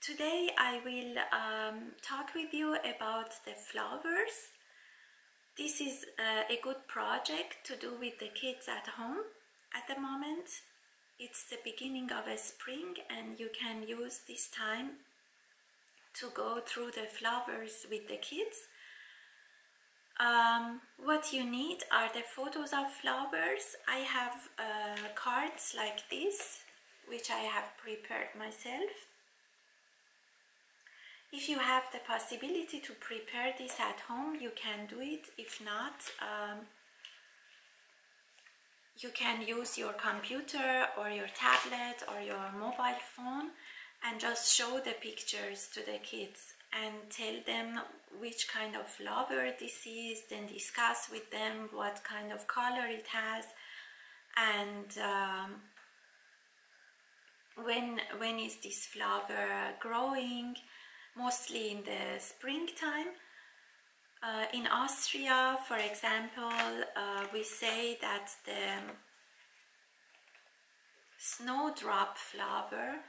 Today I will talk with you about the flowers. This is a good project to do with the kids at home at the moment. It's the beginning of a spring and you can use this time to go through the flowers with the kids. What you need are the photos of flowers. I have cards like this, which I have prepared myself. If you have the possibility to prepare this at home, you can do it. If not, you can use your computer or your tablet or your mobile phone and just show the pictures to the kids and tell them which kind of flower this is, then discuss with them what kind of color it has, and when is this flower growing. Mostly in the springtime. In Austria, for example, we say that the snowdrop flower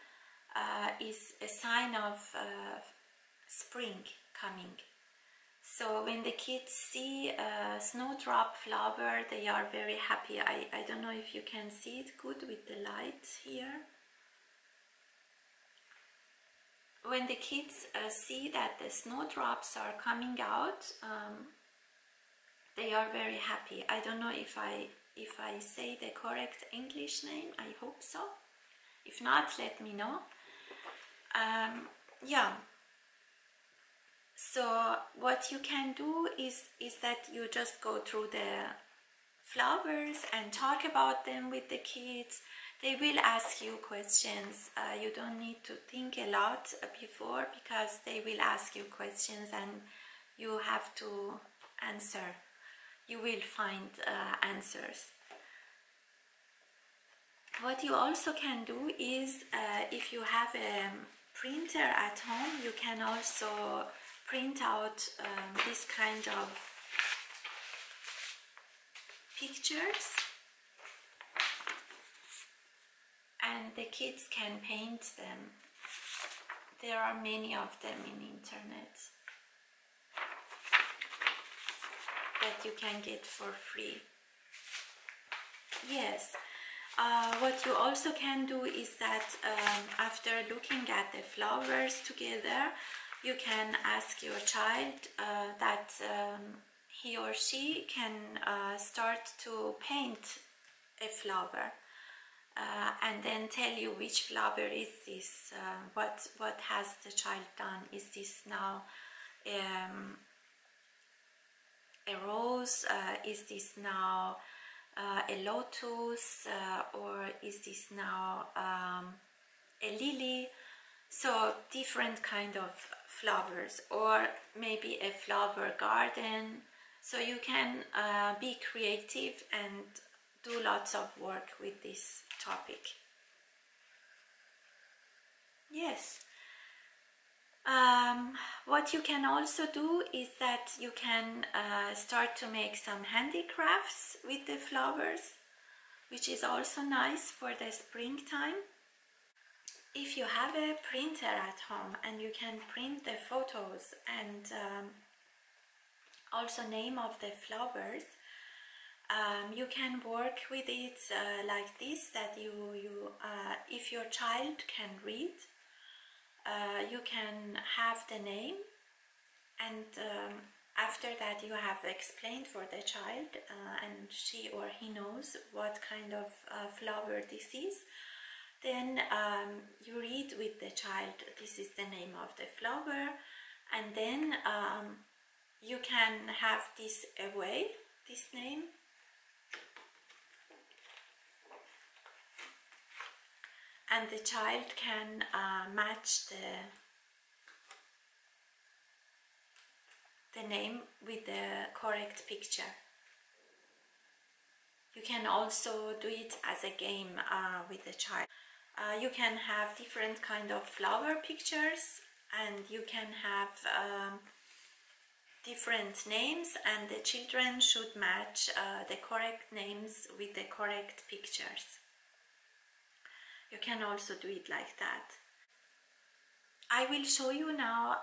is a sign of spring coming. So when the kids see a snowdrop flower, they are very happy. I don't know if you can see it good with the light here. When the kids see that the snowdrops are coming out, they are very happy. I don't know if I say the correct English name. I hope so. If not, let me know. Yeah. So what you can do is that you just go through the flowers and talk about them with the kids. They will ask you questions. You don't need to think a lot before, because they will ask you questions and you have to answer. You will find answers. What you also can do is, if you have a printer at home, you can also print out this kind of pictures. And the kids can paint them. There are many of them in internet that you can get for free. Yes. What you also can do is that after looking at the flowers together, you can ask your child that he or she can start to paint a flower. And then tell you which flower is this, what has the child done. Is this now a rose, is this now a lotus, or is this now a lily? So different kind of flowers, or maybe a flower garden. So you can be creative and do lots of work with this topic. Yes. What you can also do is that you can start to make some handicrafts with the flowers, which is also nice for the springtime. If you have a printer at home and you can print the photos and also name of the flowers, you can work with it like this, that if your child can read, you can have the name, and after that you have explained for the child and she or he knows what kind of flower this is. Then you read with the child, this is the name of the flower, and then you can have this away, this name. And the child can match the name with the correct picture. You can also do it as a game with the child. You can have different kind of flower pictures, and you can have different names, and the children should match the correct names with the correct pictures. You can also do it like that. I will show you now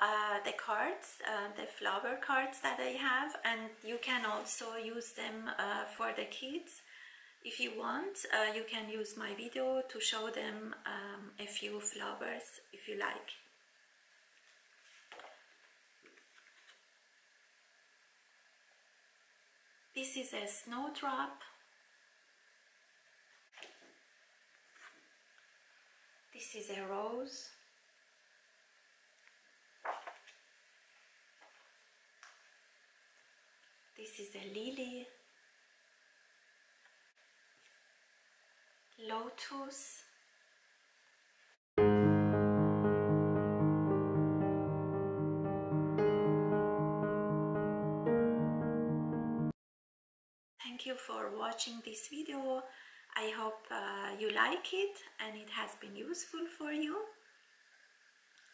the cards, the flower cards that I have, and you can also use them for the kids. If you want, you can use my video to show them a few flowers if you like. This is a snowdrop. This is a rose. This is a lily, lotus, thank you for watching this video. I hope you like it and it has been useful for you.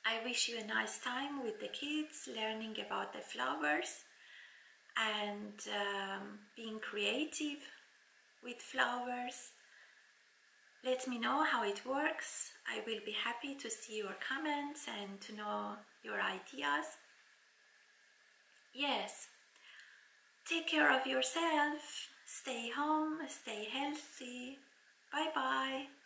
I wish you a nice time with the kids, learning about the flowers and being creative with flowers. Let me know how it works. I will be happy to see your comments and to know your ideas. Yes, take care of yourself, stay home, stay healthy. Bye bye.